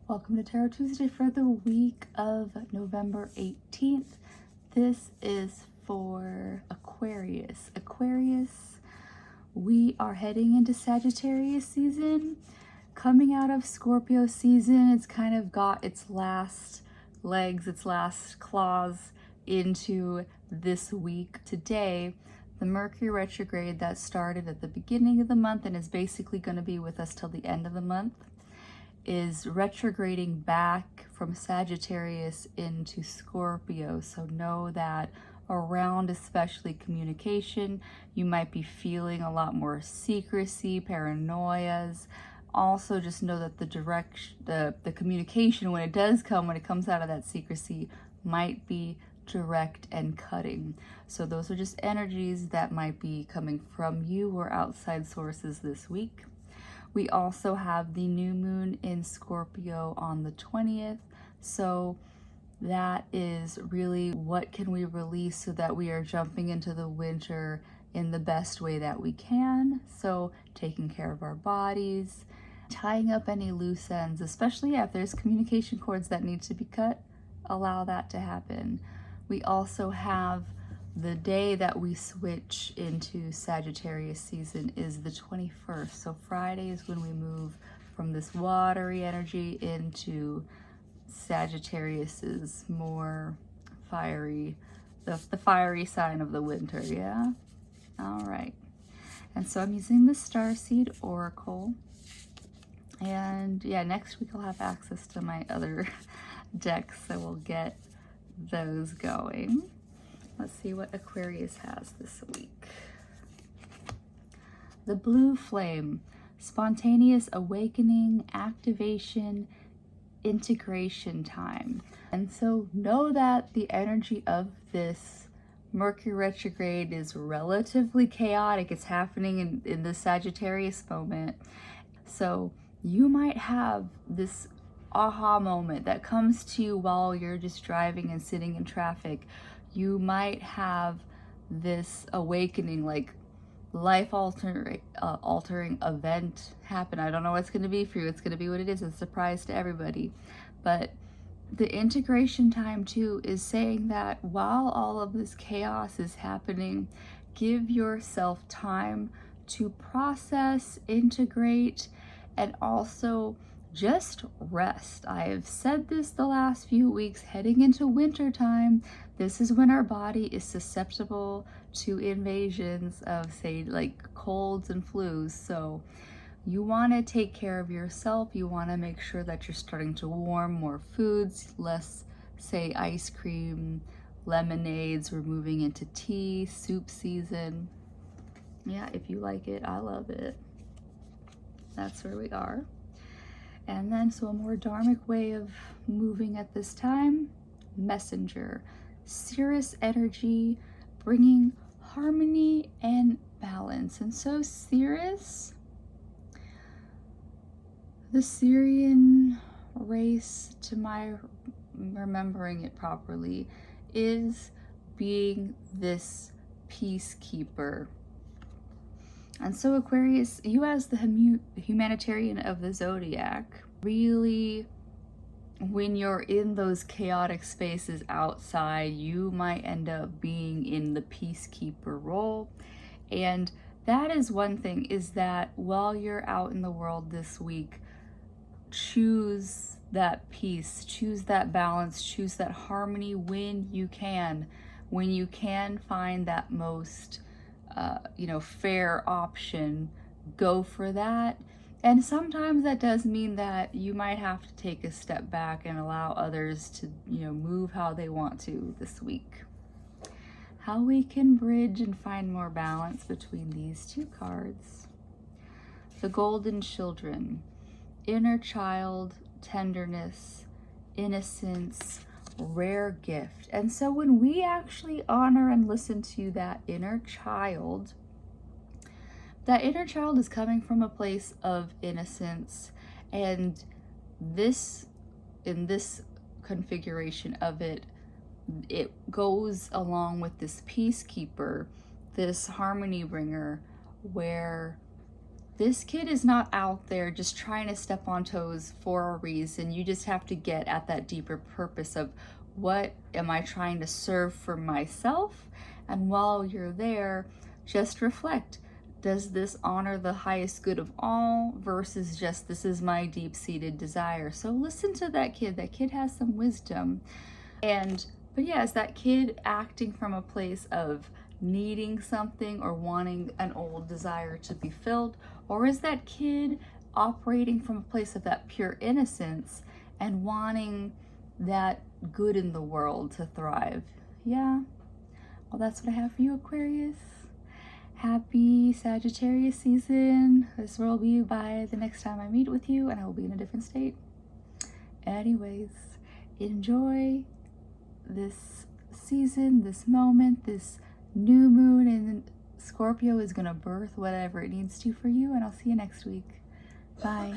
Welcome to Tarot Tuesday for the week of November 18th. This is for Aquarius. Aquarius, we are heading into Sagittarius season. Coming out of Scorpio season, it's kind of got its last legs, its last claws into this week. Today, the Mercury retrograde that started at the beginning of the month and is basically going to be with us till the end of the month is retrograding back from Sagittarius into Scorpio. So know that around especially communication, you might be feeling a lot more secrecy, paranoias. Also just know that the communication, when it comes out of that secrecy, might be direct and cutting. So those are just energies that might be coming from you or outside sources this week. We also have the new moon in Scorpio on the 20th. So that is really what can we release so that we are jumping into the winter in the best way that we can. So taking care of our bodies, tying up any loose ends, especially if there's communication cords that need to be cut, allow that to happen. We also have the day that we switch into Sagittarius season is the 21st. So Friday is when we move from this watery energy into Sagittarius's more fiery, the fiery sign of the winter, yeah? All right. And so I'm using the Starseed Oracle. And yeah, next week I'll have access to my other decks, so we'll get those going. Let's see what Aquarius has this week. The blue flame, spontaneous awakening, activation, integration time. And so know that the energy of this Mercury retrograde is relatively chaotic. It's happening in the Sagittarius moment. So you might have this aha moment that comes to you while you're just driving and sitting in traffic. You might have this awakening, like life-altering event happen. I don't know what it's going to be for you. It's going to be what it is. It's a surprise to everybody. But the integration time too is saying that while all of this chaos is happening, give yourself time to process, integrate, and also just rest. I have said this the last few weeks, heading into winter time. This is when our body is susceptible to invasions of, say, like colds and flus. So you want to take care of yourself. You want to make sure that you're starting to warm more foods, less, say, ice cream, lemonades. We're moving into tea, soup season. Yeah, if you like it, I love it. That's where we are. And then, so a more dharmic way of moving at this time, messenger, Cirrus energy, bringing harmony and balance. And so Cirrus, the Syrian race, to my remembering it properly, is being this peacekeeper. And so Aquarius, you as the humanitarian of the zodiac, really, when you're in those chaotic spaces outside, you might end up being in the peacekeeper role. And that is one thing, is that while you're out in the world this week, choose that peace, choose that balance, choose that harmony when you can find that most fair option, go for that. And sometimes that does mean that you might have to take a step back and allow others to, move how they want to this week. How we can bridge and find more balance between these two cards. The Golden Children, inner child, tenderness, innocence, rare gift. And so when we actually honor and listen to that inner child is coming from a place of innocence. And this, in this configuration of it goes along with this peacekeeper, this harmony bringer, where This kid is not out there just trying to step on toes for a reason. You just have to get at that deeper purpose of, what am I trying to serve for myself? And while you're there, just reflect. Does this honor the highest good of all versus just, this is my deep-seated desire? So listen to that kid. That kid has some wisdom. But yeah, is that kid acting from a place of needing something or wanting an old desire to be filled? Or is that kid operating from a place of that pure innocence and wanting that good in the world to thrive? Yeah. Well, that's what I have for you, Aquarius. Happy Sagittarius season. This will be by the next time I meet with you, and I will be in a different state. Anyways, enjoy this season, this moment, this new moon, and Scorpio is going to birth whatever it needs to for you, and I'll see you next week. Bye.